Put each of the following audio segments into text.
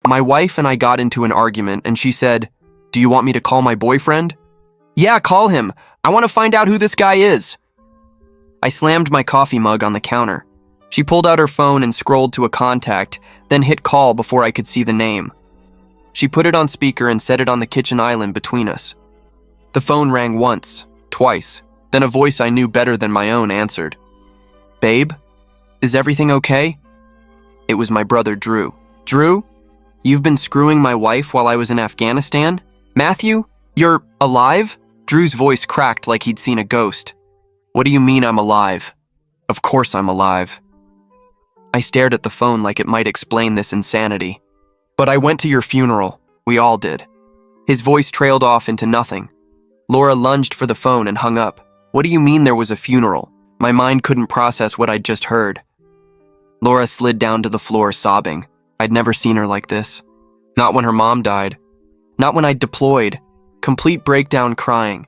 My wife and I got into an argument and she said, "Do you want me to call my boyfriend?" "Yeah, call him. I want to find out who this guy is." I slammed my coffee mug on the counter. She pulled out her phone and scrolled to a contact, then hit call before I could see the name. She put it on speaker and set it on the kitchen island between us. The phone rang once, twice, then a voice I knew better than my own answered. "Babe, is everything okay?" It was my brother Drew. "Drew, you've been screwing my wife while I was in Afghanistan? Matthew, you're alive?" Drew's voice cracked like he'd seen a ghost. "What do you mean I'm alive? Of course I'm alive." I stared at the phone like it might explain this insanity. "But I went to your funeral. We all did." His voice trailed off into nothing. Laura lunged for the phone and hung up. "What do you mean there was a funeral?" My mind couldn't process what I'd just heard. Laura slid down to the floor sobbing. I'd never seen her like this. Not when her mom died. Not when I'd deployed. Complete breakdown crying.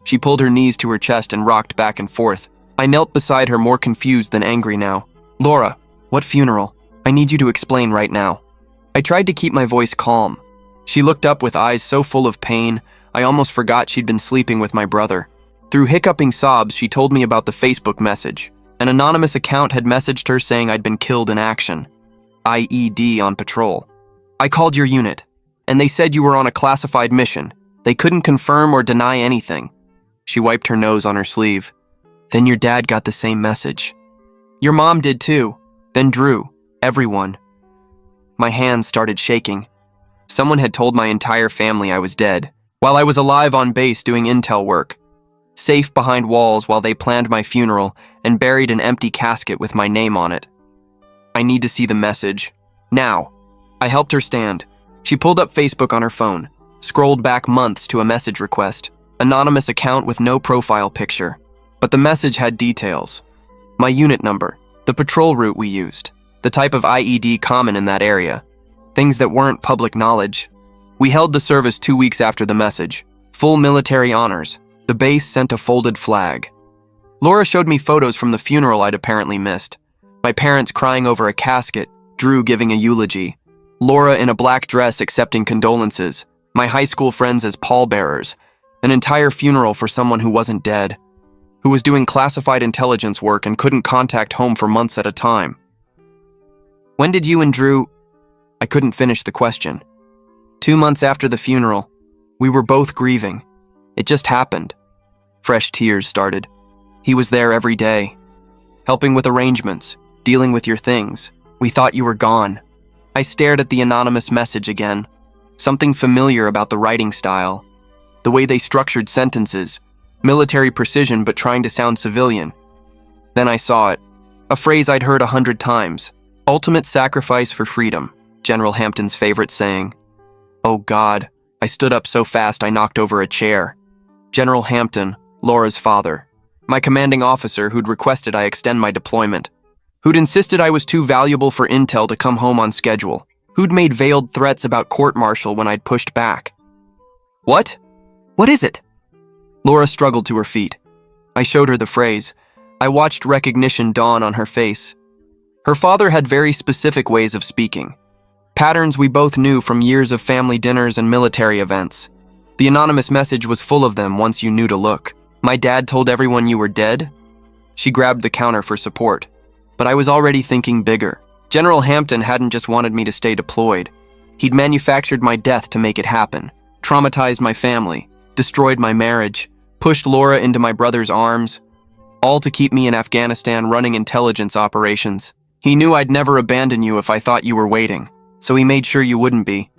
She pulled her knees to her chest and rocked back and forth. I knelt beside her, more confused than angry now. "Laura, what funeral? I need you to explain right now." I tried to keep my voice calm. She looked up with eyes so full of pain, I almost forgot she'd been sleeping with my brother. Through hiccuping sobs, she told me about the Facebook message. An anonymous account had messaged her saying I'd been killed in action. IED on patrol. "I called your unit, and they said you were on a classified mission. They couldn't confirm or deny anything." She wiped her nose on her sleeve. "Then your dad got the same message. Your mom did too. Then Drew. Everyone." My hands started shaking. Someone had told my entire family I was dead, while I was alive on base doing intel work. Safe behind walls while they planned my funeral and buried an empty casket with my name on it. "I need to see the message. Now." I helped her stand. She pulled up Facebook on her phone, scrolled back months to a message request. Anonymous account with no profile picture. But the message had details. My unit number, the patrol route we used, the type of IED common in that area. Things that weren't public knowledge. We held the service 2 weeks after the message. Full military honors. The base sent a folded flag. Laura showed me photos from the funeral I'd apparently missed. My parents crying over a casket, Drew giving a eulogy, Laura in a black dress accepting condolences, my high school friends as pallbearers, an entire funeral for someone who wasn't dead, who was doing classified intelligence work and couldn't contact home for months at a time. "When did you and Drew—" I couldn't finish the question. 2 months after the funeral. We were both grieving. It just happened. Fresh tears started. He was there every day, helping with arrangements, dealing with your things. We thought you were gone. I stared at the anonymous message again. Something familiar about the writing style. The way they structured sentences. Military precision but trying to sound civilian. Then I saw it. A phrase I'd heard 100 times. "Ultimate sacrifice for freedom," General Hampton's favorite saying. Oh God, I stood up so fast I knocked over a chair. General Hampton, Laura's father. My commanding officer who'd requested I extend my deployment. Who'd insisted I was too valuable for intel to come home on schedule. Who'd made veiled threats about court-martial when I'd pushed back. "What? What is it?" Laura struggled to her feet. I showed her the phrase. I watched recognition dawn on her face. Her father had very specific ways of speaking. Patterns we both knew from years of family dinners and military events. The anonymous message was full of them once you knew to look. "My dad told everyone you were dead?" She grabbed the counter for support. But I was already thinking bigger. General Hampton hadn't just wanted me to stay deployed. He'd manufactured my death to make it happen. Traumatized my family. Destroyed my marriage. Pushed Laura into my brother's arms. All to keep me in Afghanistan running intelligence operations. He knew I'd never abandon you if I thought you were waiting. So he made sure you wouldn't be.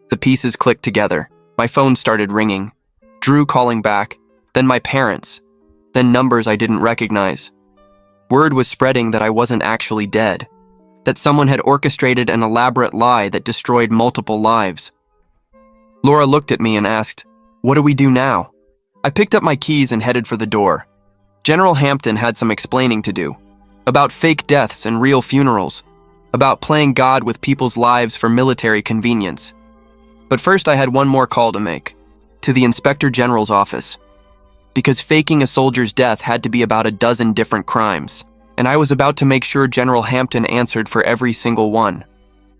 The pieces clicked together. My phone started ringing. Drew calling back. Then my parents. Then numbers I didn't recognize. Word was spreading that I wasn't actually dead. That someone had orchestrated an elaborate lie that destroyed multiple lives. Laura looked at me and asked, "What do we do now?" I picked up my keys and headed for the door. General Hampton had some explaining to do. About fake deaths and real funerals. About playing God with people's lives for military convenience. But first I had one more call to make. To the Inspector General's office. Because faking a soldier's death had to be about a dozen different crimes. And I was about to make sure General Hampton answered for every single one.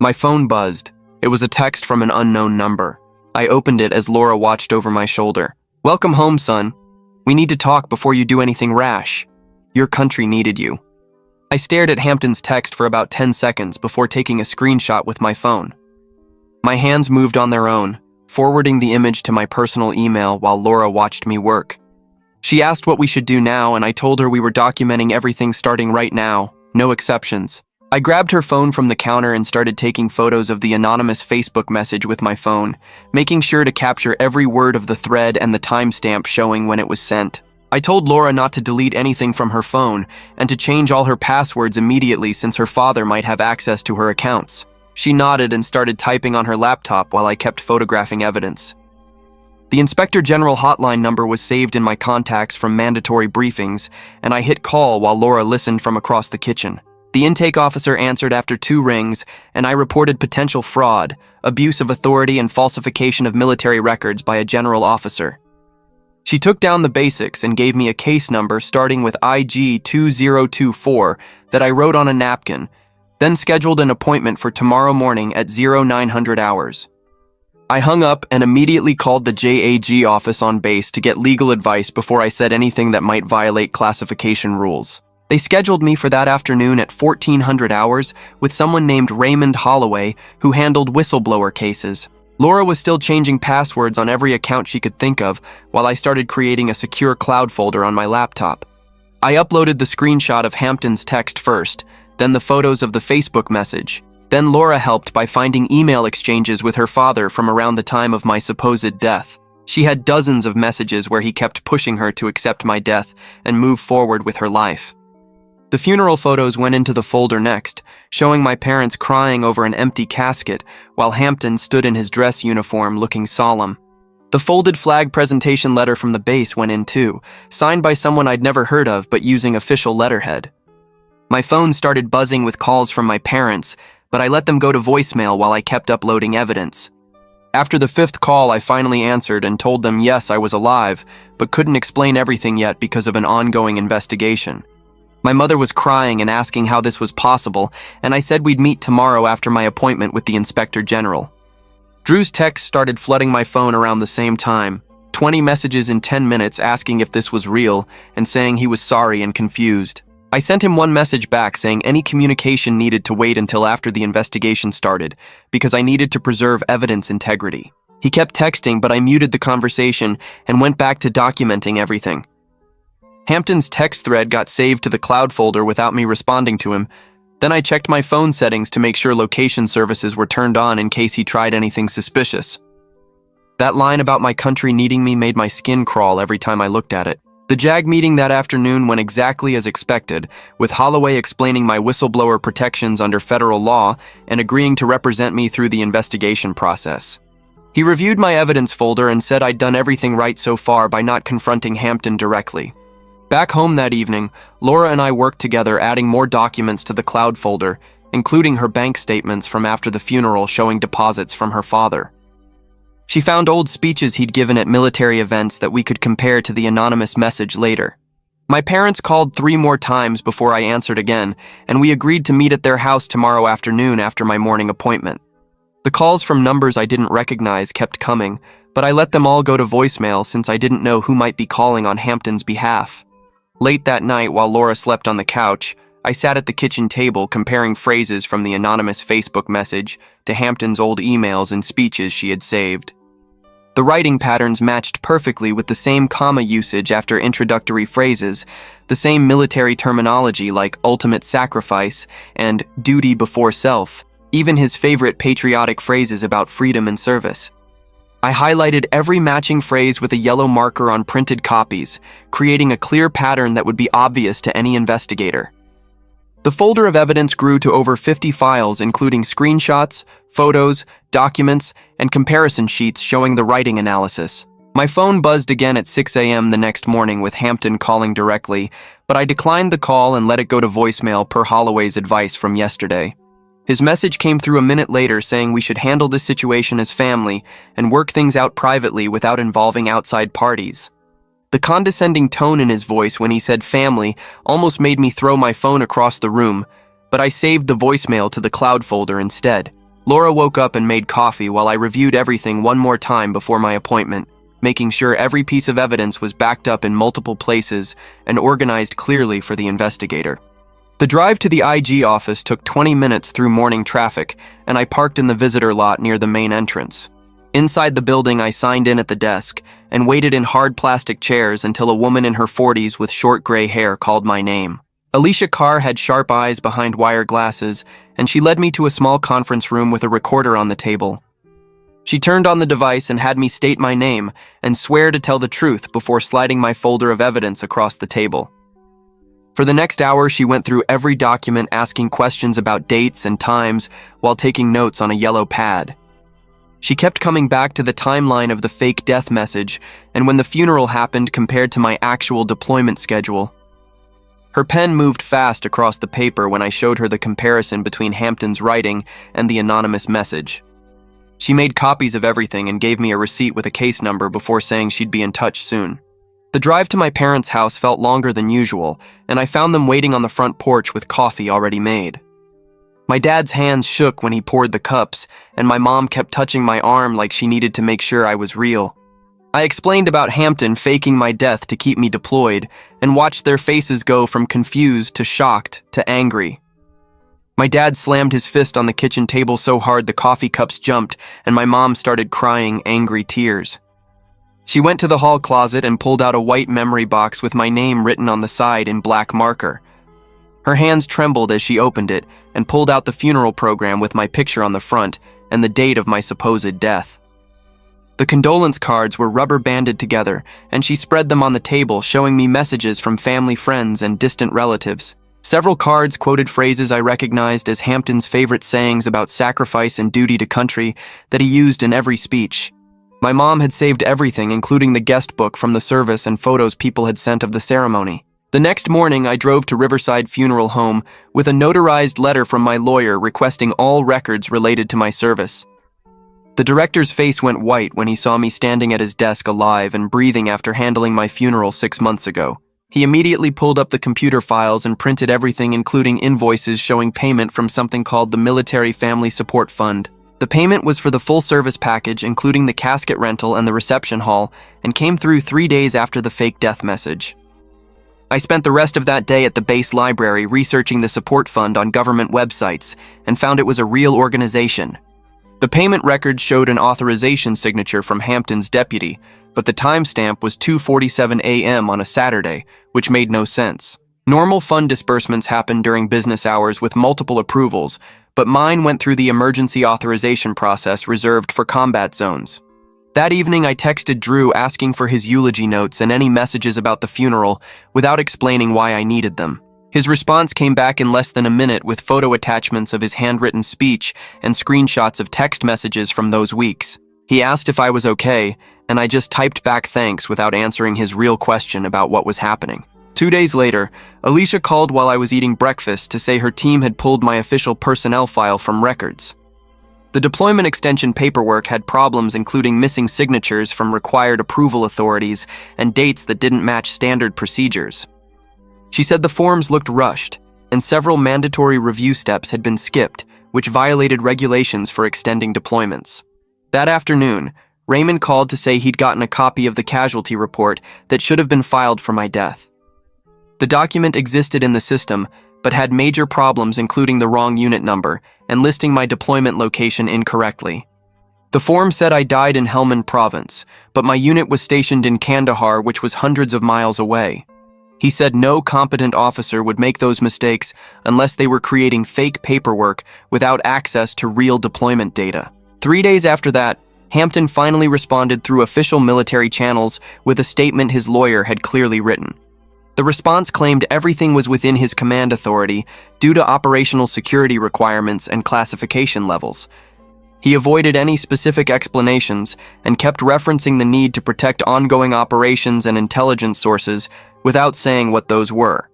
My phone buzzed. It was a text from an unknown number. I opened it as Laura watched over my shoulder. "Welcome home, son. We need to talk before you do anything rash. Your country needed you." I stared at Hampton's text for about 10 seconds before taking a screenshot with my phone. My hands moved on their own, forwarding the image to my personal email while Laura watched me work. She asked what we should do now, and I told her we were documenting everything starting right now, no exceptions. I grabbed her phone from the counter and started taking photos of the anonymous Facebook message with my phone, making sure to capture every word of the thread and the timestamp showing when it was sent. I told Laura not to delete anything from her phone and to change all her passwords immediately since her father might have access to her accounts. She nodded and started typing on her laptop while I kept photographing evidence. The Inspector General hotline number was saved in my contacts from mandatory briefings, and I hit call while Laura listened from across the kitchen. The intake officer answered after 2 rings, and I reported potential fraud, abuse of authority, and falsification of military records by a general officer. She took down the basics and gave me a case number starting with IG 2024 that I wrote on a napkin, then scheduled an appointment for tomorrow morning at 0900 hours. I hung up and immediately called the JAG office on base to get legal advice before I said anything that might violate classification rules. They scheduled me for that afternoon at 1400 hours with someone named Raymond Holloway who handled whistleblower cases. Laura was still changing passwords on every account she could think of while I started creating a secure cloud folder on my laptop. I uploaded the screenshot of Hampton's text first, then the photos of the Facebook message. Then Laura helped by finding email exchanges with her father from around the time of my supposed death. She had dozens of messages where he kept pushing her to accept my death and move forward with her life. The funeral photos went into the folder next, showing my parents crying over an empty casket while Hampton stood in his dress uniform looking solemn. The folded flag presentation letter from the base went in too, signed by someone I'd never heard of but using official letterhead. My phone started buzzing with calls from my parents, but I let them go to voicemail while I kept uploading evidence. After the 5th call, I finally answered and told them yes, I was alive, but couldn't explain everything yet because of an ongoing investigation. My mother was crying and asking how this was possible, and I said we'd meet tomorrow after my appointment with the Inspector General. Drew's texts started flooding my phone around the same time, 20 messages in 10 minutes asking if this was real and saying he was sorry and confused. I sent him one message back saying any communication needed to wait until after the investigation started because I needed to preserve evidence integrity. He kept texting, but I muted the conversation and went back to documenting everything. Hampton's text thread got saved to the cloud folder without me responding to him. Then I checked my phone settings to make sure location services were turned on in case he tried anything suspicious. That line about my country needing me made my skin crawl every time I looked at it. The JAG meeting that afternoon went exactly as expected, with Holloway explaining my whistleblower protections under federal law and agreeing to represent me through the investigation process. He reviewed my evidence folder and said I'd done everything right so far by not confronting Hampton directly. Back home that evening, Laura and I worked together adding more documents to the cloud folder, including her bank statements from after the funeral showing deposits from her father. She found old speeches he'd given at military events that we could compare to the anonymous message later. My parents called 3 more times before I answered again, and we agreed to meet at their house tomorrow afternoon after my morning appointment. The calls from numbers I didn't recognize kept coming, but I let them all go to voicemail since I didn't know who might be calling on Hampton's behalf. Late that night, while Laura slept on the couch, I sat at the kitchen table comparing phrases from the anonymous Facebook message to Hampton's old emails and speeches she had saved. The writing patterns matched perfectly with the same comma usage after introductory phrases, the same military terminology like ultimate sacrifice and duty before self, even his favorite patriotic phrases about freedom and service. I highlighted every matching phrase with a yellow marker on printed copies, creating a clear pattern that would be obvious to any investigator. The folder of evidence grew to over 50 files, including screenshots, photos, documents, and comparison sheets showing the writing analysis. My phone buzzed again at 6 a.m. the next morning with Hampton calling directly, but I declined the call and let it go to voicemail per Holloway's advice from yesterday. His message came through a minute later saying we should handle this situation as family and work things out privately without involving outside parties. The condescending tone in his voice when he said family almost made me throw my phone across the room, but I saved the voicemail to the cloud folder instead. Laura woke up and made coffee while I reviewed everything one more time before my appointment, making sure every piece of evidence was backed up in multiple places and organized clearly for the investigator. The drive to the IG office took 20 minutes through morning traffic, and I parked in the visitor lot near the main entrance. Inside the building, I signed in at the desk and waited in hard plastic chairs until a woman in her 40s with short gray hair called my name. Alicia Carr had sharp eyes behind wire glasses, and she led me to a small conference room with a recorder on the table. She turned on the device and had me state my name and swear to tell the truth before sliding my folder of evidence across the table. For the next hour, she went through every document asking questions about dates and times while taking notes on a yellow pad. She kept coming back to the timeline of the fake death message and when the funeral happened compared to my actual deployment schedule. Her pen moved fast across the paper when I showed her the comparison between Hampton's writing and the anonymous message. She made copies of everything and gave me a receipt with a case number before saying she'd be in touch soon. The drive to my parents' house felt longer than usual, and I found them waiting on the front porch with coffee already made. My dad's hands shook when he poured the cups, and my mom kept touching my arm like she needed to make sure I was real. I explained about Hampton faking my death to keep me deployed, and watched their faces go from confused to shocked to angry. My dad slammed his fist on the kitchen table so hard the coffee cups jumped, and my mom started crying angry tears. She went to the hall closet and pulled out a white memory box with my name written on the side in black marker. Her hands trembled as she opened it and pulled out the funeral program with my picture on the front and the date of my supposed death. The condolence cards were rubber banded together, and she spread them on the table, showing me messages from family, friends, and distant relatives. Several cards quoted phrases I recognized as Hampton's favorite sayings about sacrifice and duty to country that he used in every speech. My mom had saved everything, including the guest book from the service and photos people had sent of the ceremony. The next morning, I drove to Riverside Funeral Home with a notarized letter from my lawyer requesting all records related to my service. The director's face went white when he saw me standing at his desk alive and breathing after handling my funeral 6 months ago. He immediately pulled up the computer files and printed everything, including invoices showing payment from something called the Military Family Support Fund. The payment was for the full service package, including the casket rental and the reception hall, and came through 3 days after the fake death message. I spent the rest of that day at the base library researching the support fund on government websites and found it was a real organization. The payment record showed an authorization signature from Hampton's deputy, but the timestamp was 2:47 a.m. on a Saturday, which made no sense. Normal fund disbursements happen during business hours with multiple approvals, but mine went through the emergency authorization process reserved for combat zones. That evening, I texted Drew asking for his eulogy notes and any messages about the funeral without explaining why I needed them. His response came back in less than a minute with photo attachments of his handwritten speech and screenshots of text messages from those weeks. He asked if I was okay, and I just typed back thanks without answering his real question about what was happening. 2 days later, Alicia called while I was eating breakfast to say her team had pulled my official personnel file from records. The deployment extension paperwork had problems, including missing signatures from required approval authorities and dates that didn't match standard procedures. She said the forms looked rushed, and several mandatory review steps had been skipped, which violated regulations for extending deployments. That afternoon, Raymond called to say he'd gotten a copy of the casualty report that should have been filed for my death. The document existed in the system, but had major problems, including the wrong unit number and listing my deployment location incorrectly. The form said I died in Helmand Province, but my unit was stationed in Kandahar, which was hundreds of miles away. He said no competent officer would make those mistakes unless they were creating fake paperwork without access to real deployment data. 3 days after that, Hampton finally responded through official military channels with a statement his lawyer had clearly written. The response claimed everything was within his command authority due to operational security requirements and classification levels. He avoided any specific explanations and kept referencing the need to protect ongoing operations and intelligence sources without saying what those were.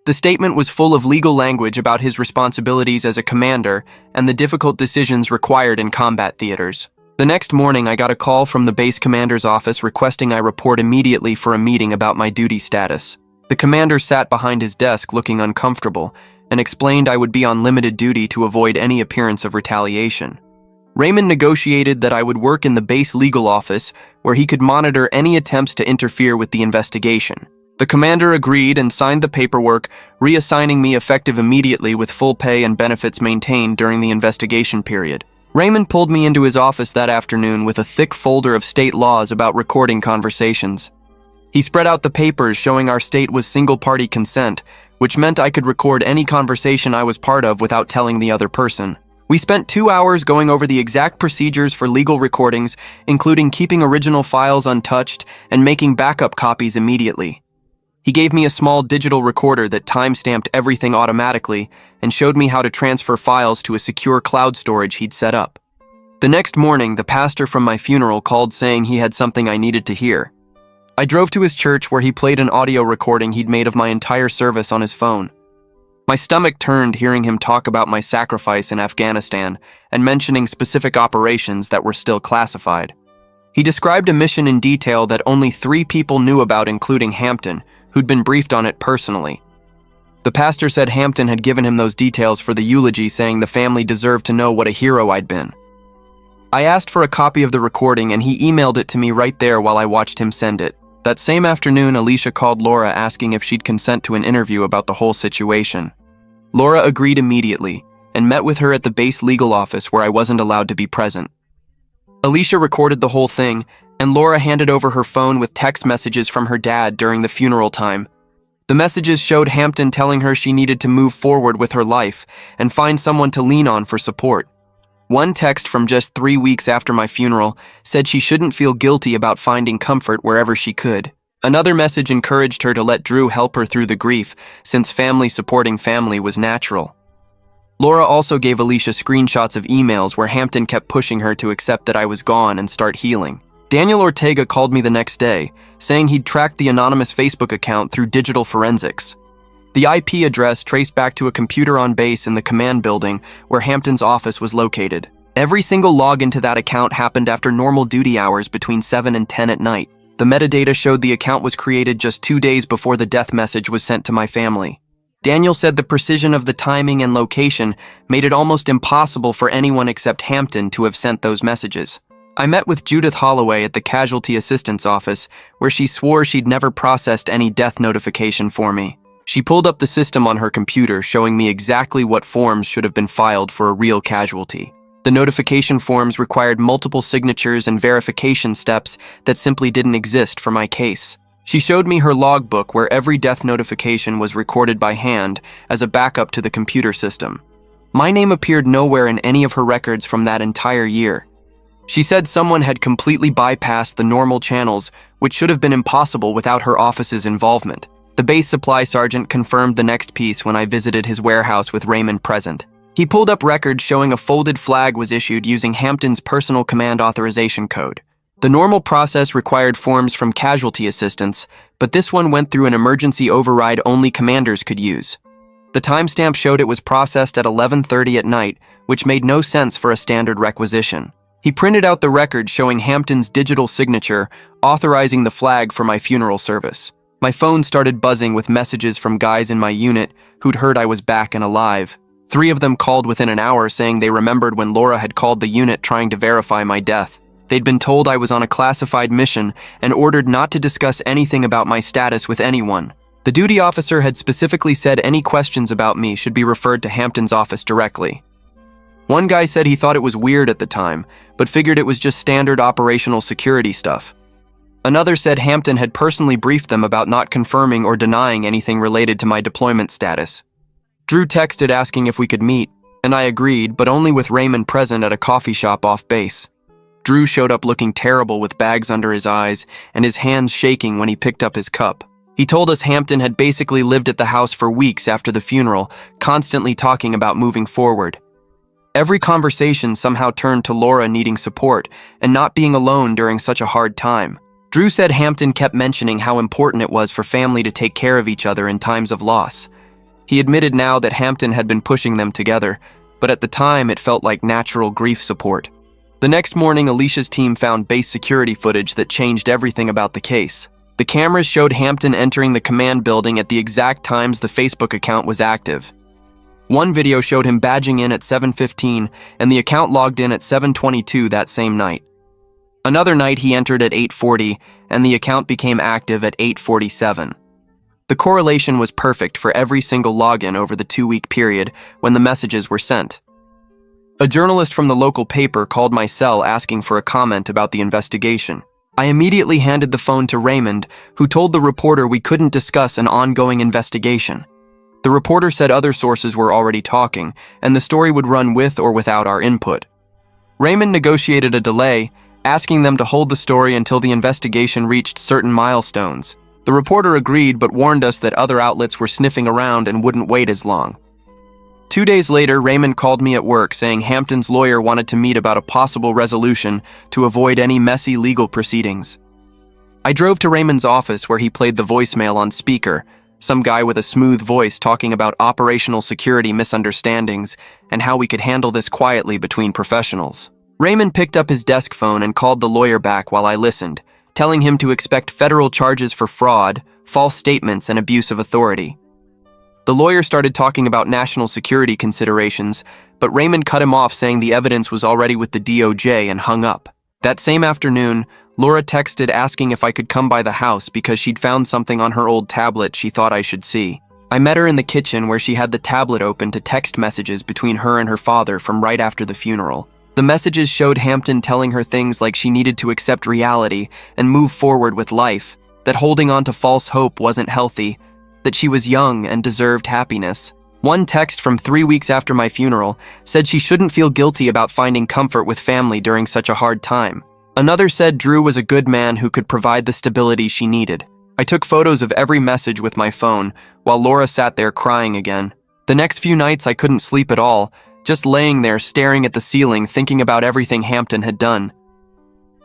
The statement was full of legal language about his responsibilities as a commander and the difficult decisions required in combat theaters. The next morning, I got a call from the base commander's office requesting I report immediately for a meeting about my duty status. The commander sat behind his desk looking uncomfortable and explained I would be on limited duty to avoid any appearance of retaliation. Raymond negotiated that I would work in the base legal office where he could monitor any attempts to interfere with the investigation. The commander agreed and signed the paperwork, reassigning me effective immediately with full pay and benefits maintained during the investigation period. Raymond pulled me into his office that afternoon with a thick folder of state laws about recording conversations. He spread out the papers showing our state was single-party consent, which meant I could record any conversation I was part of without telling the other person. We spent 2 hours going over the exact procedures for legal recordings, including keeping original files untouched and making backup copies immediately. He gave me a small digital recorder that time-stamped everything automatically and showed me how to transfer files to a secure cloud storage he'd set up. The next morning, the pastor from my funeral called saying he had something I needed to hear. I drove to his church where he played an audio recording he'd made of my entire service on his phone. My stomach turned hearing him talk about my sacrifice in Afghanistan and mentioning specific operations that were still classified. He described a mission in detail that only 3 people knew about, including Hampton, who'd been briefed on it personally. The pastor said Hampton had given him those details for the eulogy, saying the family deserved to know what a hero I'd been. I asked for a copy of the recording and he emailed it to me right there while I watched him send it. That same afternoon, Alicia called Laura asking if she'd consent to an interview about the whole situation. Laura agreed immediately and met with her at the base legal office where I wasn't allowed to be present. Alicia recorded the whole thing, and Laura handed over her phone with text messages from her dad during the funeral time. The messages showed Hampton telling her she needed to move forward with her life and find someone to lean on for support. One text from just 3 weeks after my funeral said she shouldn't feel guilty about finding comfort wherever she could. Another message encouraged her to let Drew help her through the grief, since family supporting family was natural. Laura also gave Alicia screenshots of emails where Hampton kept pushing her to accept that I was gone and start healing. Daniel Ortega called me the next day, saying he'd tracked the anonymous Facebook account through digital forensics. The IP address traced back to a computer on base in the command building where Hampton's office was located. Every single login to that account happened after normal duty hours between 7 and 10 at night. The metadata showed the account was created just 2 days before the death message was sent to my family. Daniel said the precision of the timing and location made it almost impossible for anyone except Hampton to have sent those messages. I met with Judith Holloway at the Casualty Assistance Office, where she swore she'd never processed any death notification for me. She pulled up the system on her computer, showing me exactly what forms should have been filed for a real casualty. The notification forms required multiple signatures and verification steps that simply didn't exist for my case. She showed me her logbook where every death notification was recorded by hand as a backup to the computer system. My name appeared nowhere in any of her records from that entire year. She said someone had completely bypassed the normal channels, which should have been impossible without her office's involvement. The base supply sergeant confirmed the next piece when I visited his warehouse with Raymond present. He pulled up records showing a folded flag was issued using Hampton's personal command authorization code. The normal process required forms from casualty assistance, but this one went through an emergency override only commanders could use. The timestamp showed it was processed at 11:30 at night, which made no sense for a standard requisition. He printed out the record showing Hampton's digital signature, authorizing the flag for my funeral service. My phone started buzzing with messages from guys in my unit who'd heard I was back and alive. 3 of them called within an hour saying they remembered when Laura had called the unit trying to verify my death. They'd been told I was on a classified mission and ordered not to discuss anything about my status with anyone. The duty officer had specifically said any questions about me should be referred to Hampton's office directly. One guy said he thought it was weird at the time, but figured it was just standard operational security stuff. Another said Hampton had personally briefed them about not confirming or denying anything related to my deployment status. Drew texted asking if we could meet, and I agreed, but only with Raymond present at a coffee shop off base. Drew showed up looking terrible with bags under his eyes and his hands shaking when he picked up his cup. He told us Hampton had basically lived at the house for weeks after the funeral, constantly talking about moving forward. Every conversation somehow turned to Laura needing support and not being alone during such a hard time. Drew said Hampton kept mentioning how important it was for family to take care of each other in times of loss. He admitted now that Hampton had been pushing them together, but at the time it felt like natural grief support. The next morning, Alicia's team found base security footage that changed everything about the case. The cameras showed Hampton entering the command building at the exact times the Facebook account was active. One video showed him badging in at 7:15, and the account logged in at 7:22 that same night. Another night he entered at 8:40, and the account became active at 8:47. The correlation was perfect for every single login over the 2-week period when the messages were sent. A journalist from the local paper called my cell asking for a comment about the investigation. I immediately handed the phone to Raymond, who told the reporter we couldn't discuss an ongoing investigation. The reporter said other sources were already talking, and the story would run with or without our input. Raymond negotiated a delay, asking them to hold the story until the investigation reached certain milestones. The reporter agreed but warned us that other outlets were sniffing around and wouldn't wait as long. 2 days later, Raymond called me at work saying Hampton's lawyer wanted to meet about a possible resolution to avoid any messy legal proceedings. I drove to Raymond's office where he played the voicemail on speaker, some guy with a smooth voice talking about operational security misunderstandings and how we could handle this quietly between professionals. Raymond picked up his desk phone and called the lawyer back while I listened, telling him to expect federal charges for fraud, false statements, and abuse of authority. The lawyer started talking about national security considerations, but Raymond cut him off saying the evidence was already with the DOJ and hung up. That same afternoon, Laura texted asking if I could come by the house because she'd found something on her old tablet she thought I should see. I met her in the kitchen where she had the tablet open to text messages between her and her father from right after the funeral. The messages showed Hampton telling her things like she needed to accept reality and move forward with life, that holding on to false hope wasn't healthy, that she was young and deserved happiness. One text from 3 weeks after my funeral said she shouldn't feel guilty about finding comfort with family during such a hard time. Another said Drew was a good man who could provide the stability she needed. I took photos of every message with my phone while Laura sat there crying again. The next few nights I couldn't sleep at all, just laying there staring at the ceiling thinking about everything Hampton had done.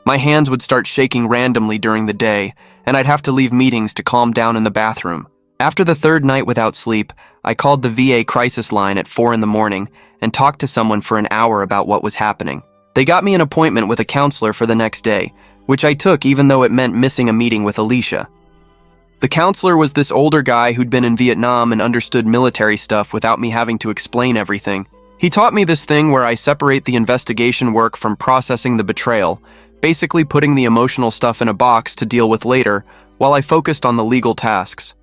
My hands would start shaking randomly during the day, and I'd have to leave meetings to calm down in the bathroom. After the third night without sleep, I called the VA crisis line at 4 a.m. and talked to someone for an hour about what was happening. They got me an appointment with a counselor for the next day, which I took even though it meant missing a meeting with Alicia. The counselor was this older guy who'd been in Vietnam and understood military stuff without me having to explain everything. He taught me this thing where I separate the investigation work from processing the betrayal, basically putting the emotional stuff in a box to deal with later, while I focused on the legal tasks.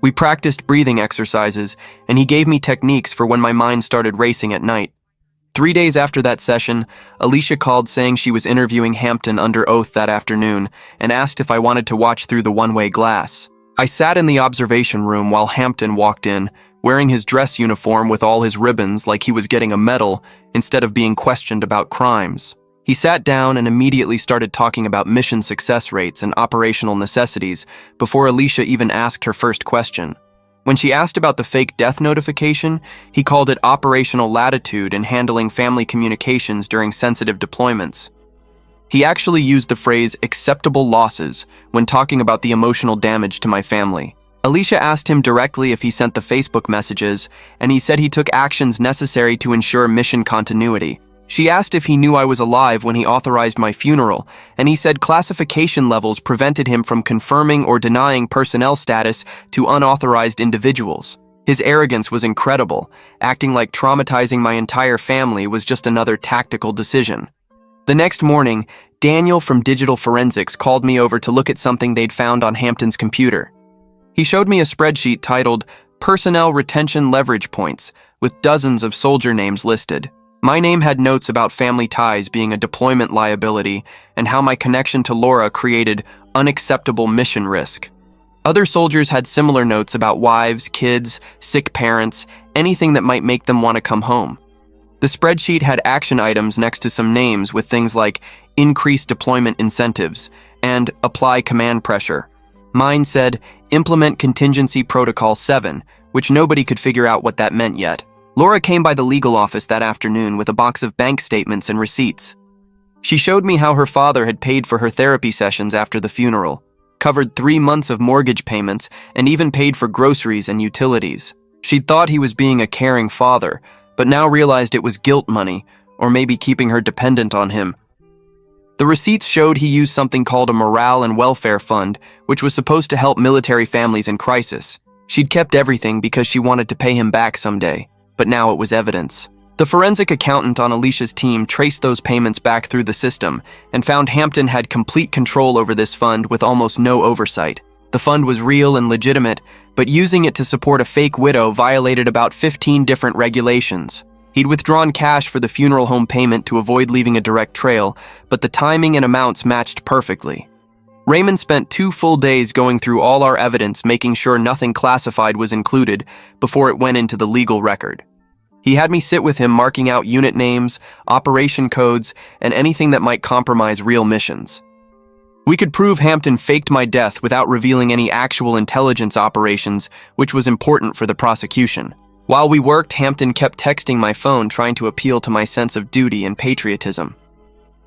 We practiced breathing exercises, and he gave me techniques for when my mind started racing at night. 3 days after that session, Alicia called saying she was interviewing Hampton under oath that afternoon and asked if I wanted to watch through the one-way glass. I sat in the observation room while Hampton walked in, wearing his dress uniform with all his ribbons like he was getting a medal instead of being questioned about crimes. He sat down and immediately started talking about mission success rates and operational necessities before Alicia even asked her first question. When she asked about the fake death notification, he called it operational latitude in handling family communications during sensitive deployments. He actually used the phrase acceptable losses when talking about the emotional damage to my family. Alicia asked him directly if he sent the Facebook messages, and he said he took actions necessary to ensure mission continuity. She asked if he knew I was alive when he authorized my funeral, and he said classification levels prevented him from confirming or denying personnel status to unauthorized individuals. His arrogance was incredible, acting like traumatizing my entire family was just another tactical decision. The next morning, Daniel from Digital Forensics called me over to look at something they'd found on Hampton's computer. He showed me a spreadsheet titled Personnel Retention Leverage Points, with dozens of soldier names listed. My name had notes about family ties being a deployment liability and how my connection to Laura created unacceptable mission risk. Other soldiers had similar notes about wives, kids, sick parents, anything that might make them want to come home. The spreadsheet had action items next to some names with things like increase deployment incentives and apply command pressure. Mine said implement contingency protocol 7, which nobody could figure out what that meant yet. Laura came by the legal office that afternoon with a box of bank statements and receipts. She showed me how her father had paid for her therapy sessions after the funeral, covered 3 months of mortgage payments, and even paid for groceries and utilities. She'd thought he was being a caring father, but now realized it was guilt money, or maybe keeping her dependent on him. The receipts showed he used something called a morale and welfare fund, which was supposed to help military families in crisis. She'd kept everything because she wanted to pay him back someday. but now it was evidence. The forensic accountant on Alicia's team traced those payments back through the system and found Hampton had complete control over this fund with almost no oversight. The fund was real and legitimate, but using it to support a fake widow violated about 15 different regulations. He'd withdrawn cash for the funeral home payment to avoid leaving a direct trail, but the timing and amounts matched perfectly. Raymond spent 2 full days going through all our evidence, making sure nothing classified was included before it went into the legal record. He had me sit with him marking out unit names, operation codes, and anything that might compromise real missions. We could prove Hampton faked my death without revealing any actual intelligence operations, which was important for the prosecution. While we worked, Hampton kept texting my phone trying to appeal to my sense of duty and patriotism.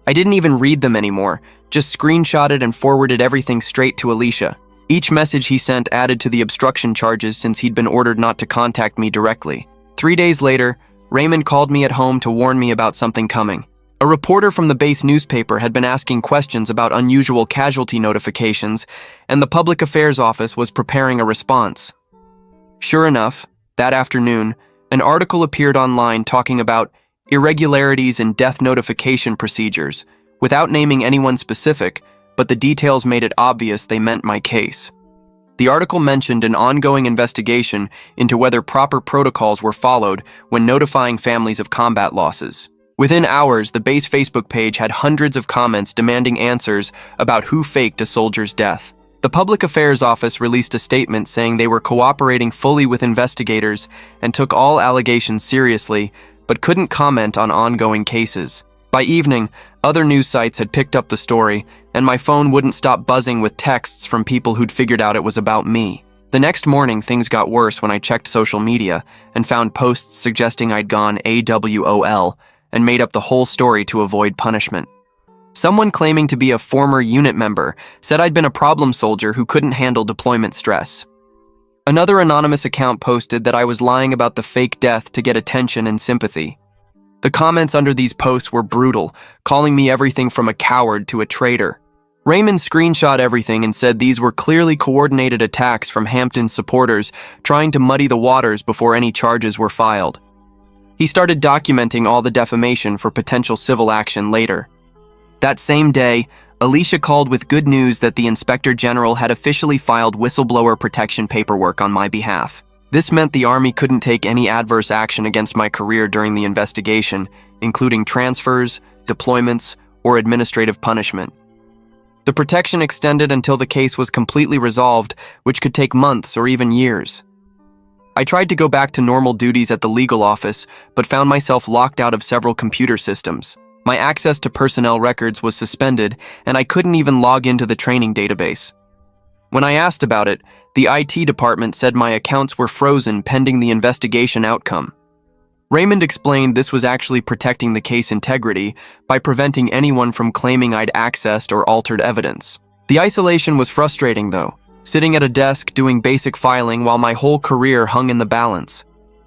I didn't even read them anymore, just screenshotted and forwarded everything straight to Alicia. Each message he sent added to the obstruction charges since he'd been ordered not to contact me directly. 3 days later, Raymond called me at home to warn me about something coming. A reporter from the base newspaper had been asking questions about unusual casualty notifications, and the public affairs office was preparing a response. Sure enough, that afternoon, an article appeared online talking about irregularities in death notification procedures, without naming anyone specific, but the details made it obvious they meant my case. The article mentioned an ongoing investigation into whether proper protocols were followed when notifying families of combat losses. Within hours, the base Facebook page had hundreds of comments demanding answers about who faked a soldier's death. The Public Affairs Office released a statement saying they were cooperating fully with investigators and took all allegations seriously, but couldn't comment on ongoing cases. By evening, other news sites had picked up the story, and my phone wouldn't stop buzzing with texts from people who'd figured out it was about me. The next morning, things got worse when I checked social media and found posts suggesting I'd gone AWOL and made up the whole story to avoid punishment. Someone claiming to be a former unit member said I'd been a problem soldier who couldn't handle deployment stress. Another anonymous account posted that I was lying about the fake death to get attention and sympathy. The comments under these posts were brutal, calling me everything from a coward to a traitor. Raymond screenshot everything and said these were clearly coordinated attacks from Hampton's supporters trying to muddy the waters before any charges were filed. He started documenting all the defamation for potential civil action later. That same day, Alicia called with good news that the Inspector General had officially filed whistleblower protection paperwork on my behalf. This meant the Army couldn't take any adverse action against my career during the investigation, including transfers, deployments, or administrative punishment. The protection extended until the case was completely resolved, which could take months or even years. I tried to go back to normal duties at the legal office, but found myself locked out of several computer systems. My access to personnel records was suspended, and I couldn't even log into the training database. When I asked about it, the IT department said my accounts were frozen pending the investigation outcome. Raymond explained this was actually protecting the case integrity by preventing anyone from claiming I'd accessed or altered evidence. The isolation was frustrating, though, sitting at a desk doing basic filing while my whole career hung in the balance.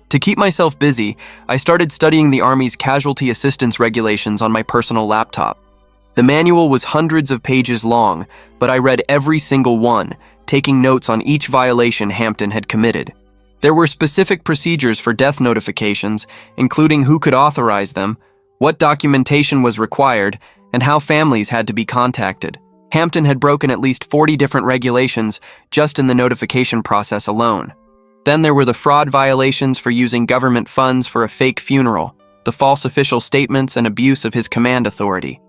To keep myself busy, I started studying the Army's casualty assistance regulations on my personal laptop. The manual was hundreds of pages long, but I read every single one, taking notes on each violation Hampton had committed. There were specific procedures for death notifications, including who could authorize them, what documentation was required, and how families had to be contacted. Hampton had broken at least 40 different regulations just in the notification process alone. Then there were the fraud violations for using government funds for a fake funeral, the false official statements, and abuse of his command authority.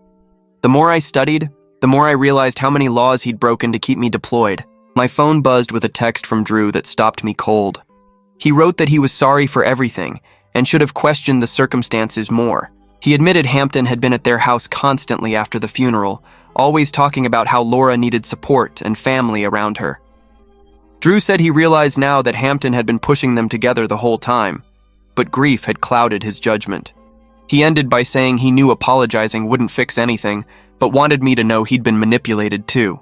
The more I studied, the more I realized how many laws he'd broken to keep me deployed. My phone buzzed with a text from Drew that stopped me cold. He wrote that he was sorry for everything and should have questioned the circumstances more. He admitted Hampton had been at their house constantly after the funeral, always talking about how Laura needed support and family around her. Drew said he realized now that Hampton had been pushing them together the whole time, but grief had clouded his judgment. He ended by saying he knew apologizing wouldn't fix anything, but wanted me to know he'd been manipulated too.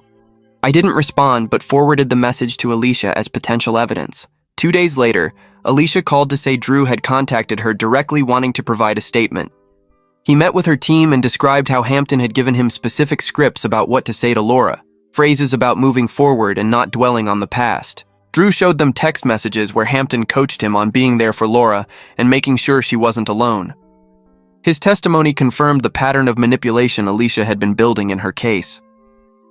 I didn't respond, but forwarded the message to Alicia as potential evidence. 2 days later, Alicia called to say Drew had contacted her directly wanting to provide a statement. He met with her team and described how Hampton had given him specific scripts about what to say to Laura, phrases about moving forward and not dwelling on the past. Drew showed them text messages where Hampton coached him on being there for Laura and making sure she wasn't alone. His testimony confirmed the pattern of manipulation Alicia had been building in her case.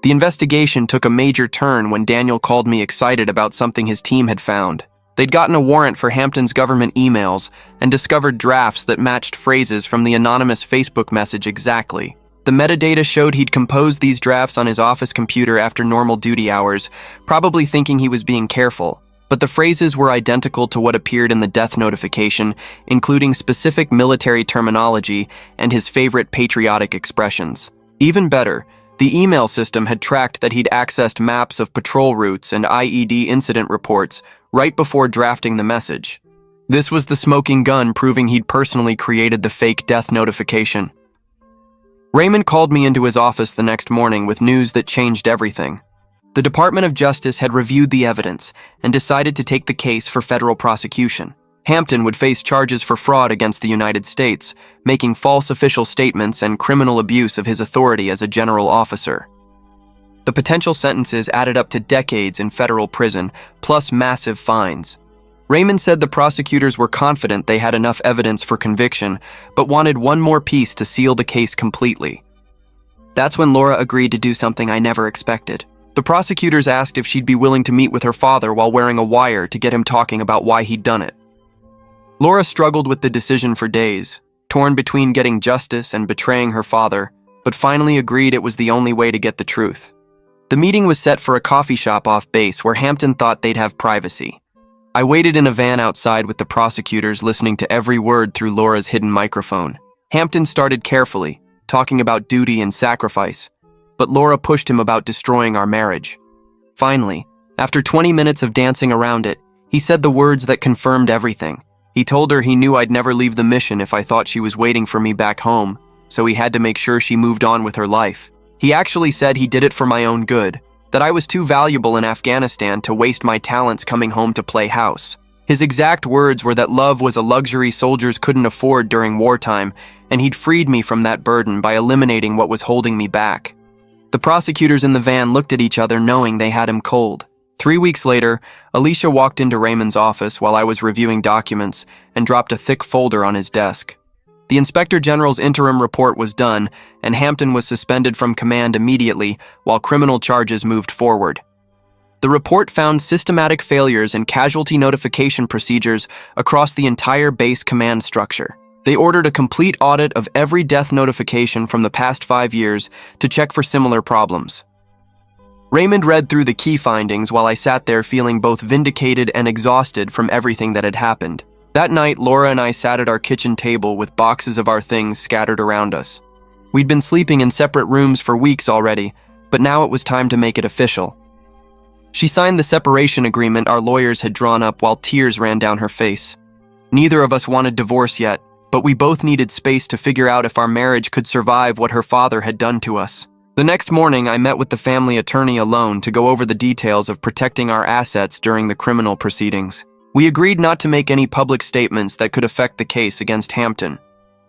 The investigation took a major turn when Daniel called me excited about something his team had found. They'd gotten a warrant for Hampton's government emails and discovered drafts that matched phrases from the anonymous Facebook message exactly. The metadata showed he'd composed these drafts on his office computer after normal duty hours, probably thinking he was being careful. But the phrases were identical to what appeared in the death notification, including specific military terminology and his favorite patriotic expressions. Even better, the email system had tracked that he'd accessed maps of patrol routes and IED incident reports right before drafting the message. This was the smoking gun proving he'd personally created the fake death notification. Raymond called me into his office the next morning with news that changed everything. The Department of Justice had reviewed the evidence and decided to take the case for federal prosecution. Hampton would face charges for fraud against the United States, making false official statements and criminal abuse of his authority as a general officer. The potential sentences added up to decades in federal prison, plus massive fines. Raymond said the prosecutors were confident they had enough evidence for conviction, but wanted one more piece to seal the case completely. That's when Laura agreed to do something I never expected. The prosecutors asked if she'd be willing to meet with her father while wearing a wire to get him talking about why he'd done it. Laura struggled with the decision for days, torn between getting justice and betraying her father, but finally agreed it was the only way to get the truth. The meeting was set for a coffee shop off base where Hampton thought they'd have privacy. I waited in a van outside with the prosecutors listening to every word through Laura's hidden microphone. Hampton started carefully, talking about duty and sacrifice, but Laura pushed him about destroying our marriage. Finally, after 20 minutes of dancing around it, he said the words that confirmed everything. He told her he knew I'd never leave the mission if I thought she was waiting for me back home, so he had to make sure she moved on with her life. He actually said he did it for my own good, that I was too valuable in Afghanistan to waste my talents coming home to play house. His exact words were that love was a luxury soldiers couldn't afford during wartime, and he'd freed me from that burden by eliminating what was holding me back. The prosecutors in the van looked at each other knowing they had him cold. 3 weeks later, Alicia walked into Raymond's office while I was reviewing documents and dropped a thick folder on his desk. The Inspector General's interim report was done, and Hampton was suspended from command immediately while criminal charges moved forward. The report found systematic failures in casualty notification procedures across the entire base command structure. They ordered a complete audit of every death notification from the past 5 years to check for similar problems. Raymond read through the key findings while I sat there feeling both vindicated and exhausted from everything that had happened. That night, Laura and I sat at our kitchen table with boxes of our things scattered around us. We'd been sleeping in separate rooms for weeks already, but now it was time to make it official. She signed the separation agreement our lawyers had drawn up while tears ran down her face. Neither of us wanted divorce yet, but we both needed space to figure out if our marriage could survive what her father had done to us. The next morning, I met with the family attorney alone to go over the details of protecting our assets during the criminal proceedings. We agreed not to make any public statements that could affect the case against Hampton.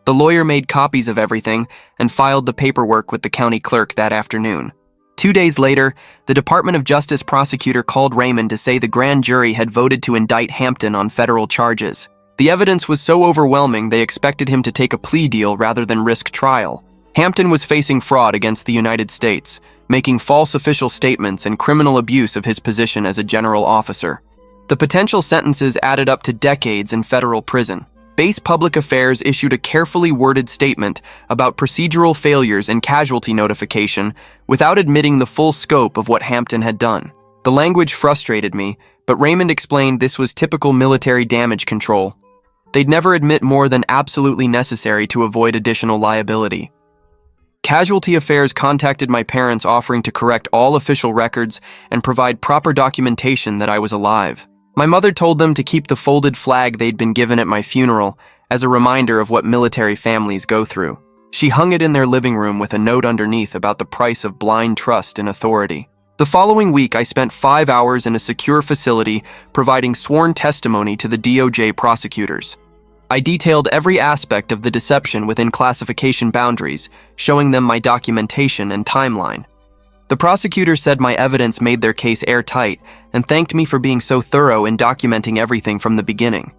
The lawyer made copies of everything and filed the paperwork with the county clerk that afternoon. 2 days later, the Department of Justice prosecutor called Raymond to say the grand jury had voted to indict Hampton on federal charges. The evidence was so overwhelming they expected him to take a plea deal rather than risk trial. Hampton was facing fraud against the United States, making false official statements and criminal abuse of his position as a general officer. The potential sentences added up to decades in federal prison. Base Public Affairs issued a carefully worded statement about procedural failures in casualty notification without admitting the full scope of what Hampton had done. The language frustrated me, but Raymond explained this was typical military damage control. They'd never admit more than absolutely necessary to avoid additional liability. Casualty Affairs contacted my parents offering to correct all official records and provide proper documentation that I was alive. My mother told them to keep the folded flag they'd been given at my funeral as a reminder of what military families go through. She hung it in their living room with a note underneath about the price of blind trust in authority. The following week, I spent 5 hours in a secure facility providing sworn testimony to the DOJ prosecutors. I detailed every aspect of the deception within classification boundaries, showing them my documentation and timeline. The prosecutor said my evidence made their case airtight and thanked me for being so thorough in documenting everything from the beginning.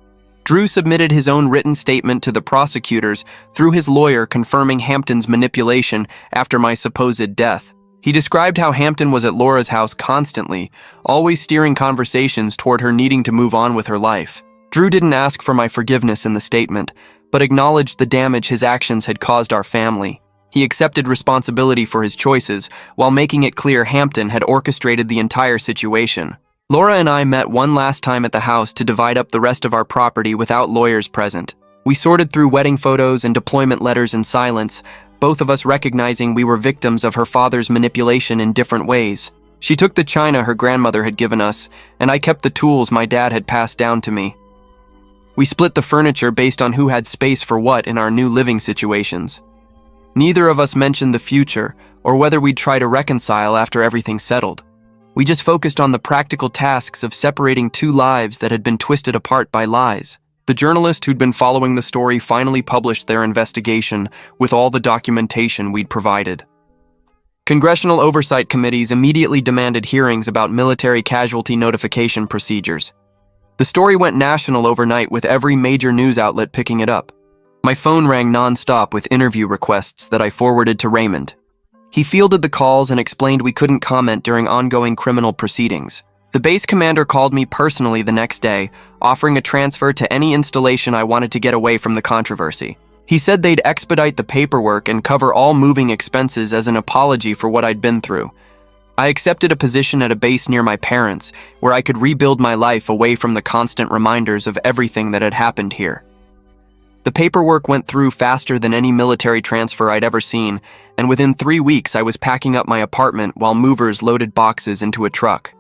Drew submitted his own written statement to the prosecutors through his lawyer confirming Hampton's manipulation after my supposed death. He described how Hampton was at Laura's house constantly, always steering conversations toward her needing to move on with her life. Drew didn't ask for my forgiveness in the statement, but acknowledged the damage his actions had caused our family. He accepted responsibility for his choices, while making it clear Hampton had orchestrated the entire situation. Laura and I met one last time at the house to divide up the rest of our property without lawyers present. We sorted through wedding photos and deployment letters in silence, both of us recognizing we were victims of her father's manipulation in different ways. She took the china her grandmother had given us, and I kept the tools my dad had passed down to me. We split the furniture based on who had space for what in our new living situations. Neither of us mentioned the future or whether we'd try to reconcile after everything settled. We just focused on the practical tasks of separating two lives that had been twisted apart by lies. The journalist who'd been following the story finally published their investigation with all the documentation we'd provided. Congressional oversight committees immediately demanded hearings about military casualty notification procedures. The story went national overnight with every major news outlet picking it up. My phone rang nonstop with interview requests that I forwarded to Raymond. He fielded the calls and explained we couldn't comment during ongoing criminal proceedings. The base commander called me personally the next day, offering a transfer to any installation I wanted to get away from the controversy. He said they'd expedite the paperwork and cover all moving expenses as an apology for what I'd been through. I accepted a position at a base near my parents, where I could rebuild my life away from the constant reminders of everything that had happened here. The paperwork went through faster than any military transfer I'd ever seen, and within 3 weeks I was packing up my apartment while movers loaded boxes into a truck.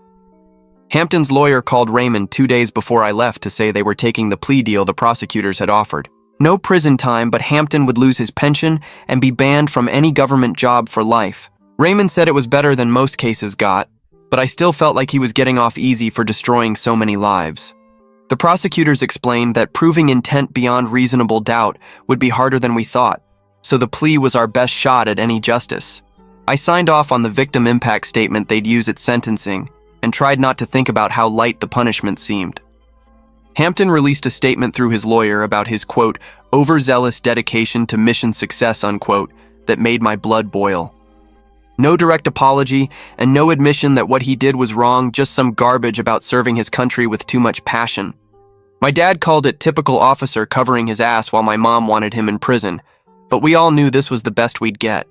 Hampton's lawyer called Raymond 2 days before I left to say they were taking the plea deal the prosecutors had offered. No prison time, but Hampton would lose his pension and be banned from any government job for life. Raymond said it was better than most cases got, but I still felt like he was getting off easy for destroying so many lives. The prosecutors explained that proving intent beyond reasonable doubt would be harder than we thought, so the plea was our best shot at any justice. I signed off on the victim impact statement they'd use at sentencing and tried not to think about how light the punishment seemed. Hampton released a statement through his lawyer about his, quote, overzealous dedication to mission success, unquote, that made my blood boil. No direct apology and no admission that what he did was wrong, just some garbage about serving his country with too much passion. My dad called it typical officer covering his ass while my mom wanted him in prison, but we all knew this was the best we'd get.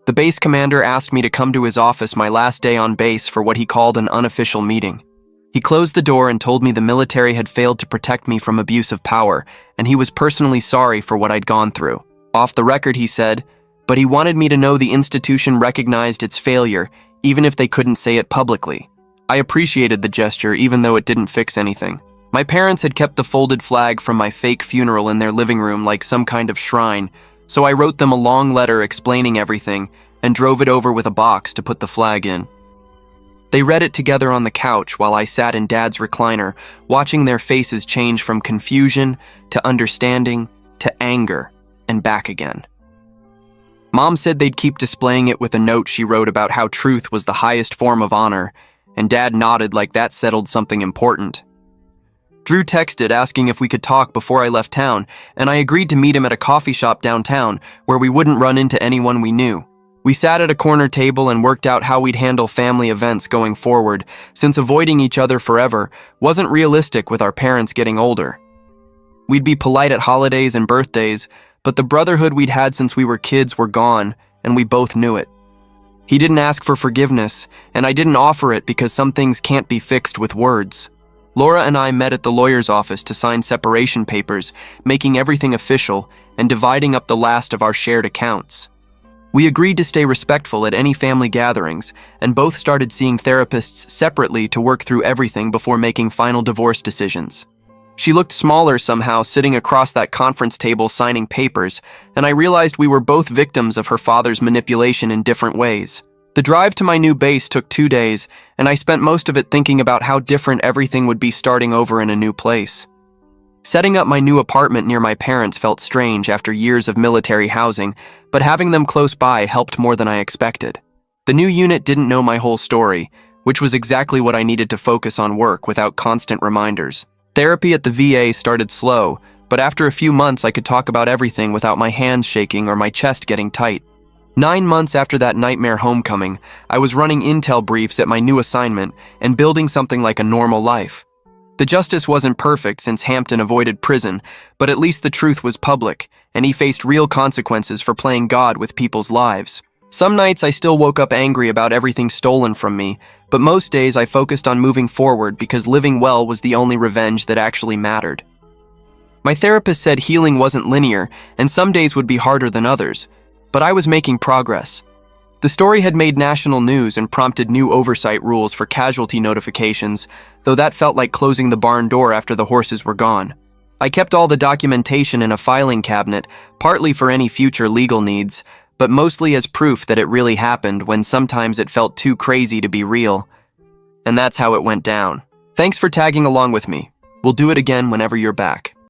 The base commander asked me to come to his office my last day on base for what he called an unofficial meeting. He closed the door and told me the military had failed to protect me from abuse of power, and he was personally sorry for what I'd gone through. Off the record, he said, but he wanted me to know the institution recognized its failure, even if they couldn't say it publicly. I appreciated the gesture, even though it didn't fix anything. My parents had kept the folded flag from my fake funeral in their living room like some kind of shrine, so I wrote them a long letter explaining everything and drove it over with a box to put the flag in. They read it together on the couch while I sat in Dad's recliner, watching their faces change from confusion to understanding to anger and back again. Mom said they'd keep displaying it with a note she wrote about how truth was the highest form of honor, and Dad nodded like that settled something important. Drew texted asking if we could talk before I left town, and I agreed to meet him at a coffee shop downtown where we wouldn't run into anyone we knew. We sat at a corner table and worked out how we'd handle family events going forward, since avoiding each other forever wasn't realistic with our parents getting older. We'd be polite at holidays and birthdays, but the brotherhood we'd had since we were kids were gone, and we both knew it. He didn't ask for forgiveness, and I didn't offer it because some things can't be fixed with words. Laura and I met at the lawyer's office to sign separation papers, making everything official and dividing up the last of our shared accounts. We agreed to stay respectful at any family gatherings, and both started seeing therapists separately to work through everything before making final divorce decisions. She looked smaller somehow sitting across that conference table signing papers, and I realized we were both victims of her father's manipulation in different ways. The drive to my new base took 2 days, and I spent most of it thinking about how different everything would be starting over in a new place. Setting up my new apartment near my parents felt strange after years of military housing, but having them close by helped more than I expected. The new unit didn't know my whole story, which was exactly what I needed to focus on work without constant reminders. Therapy at the VA started slow, but after a few months I could talk about everything without my hands shaking or my chest getting tight. 9 months after that nightmare homecoming, I was running intel briefs at my new assignment and building something like a normal life. The justice wasn't perfect since Hampton avoided prison, but at least the truth was public, and he faced real consequences for playing God with people's lives. Some nights I still woke up angry about everything stolen from me, but most days I focused on moving forward because living well was the only revenge that actually mattered. My therapist said healing wasn't linear, and some days would be harder than others, but I was making progress. The story had made national news and prompted new oversight rules for casualty notifications, though that felt like closing the barn door after the horses were gone. I kept all the documentation in a filing cabinet, partly for any future legal needs, but mostly as proof that it really happened when sometimes it felt too crazy to be real. And that's how it went down. Thanks for tagging along with me. We'll do it again whenever you're back.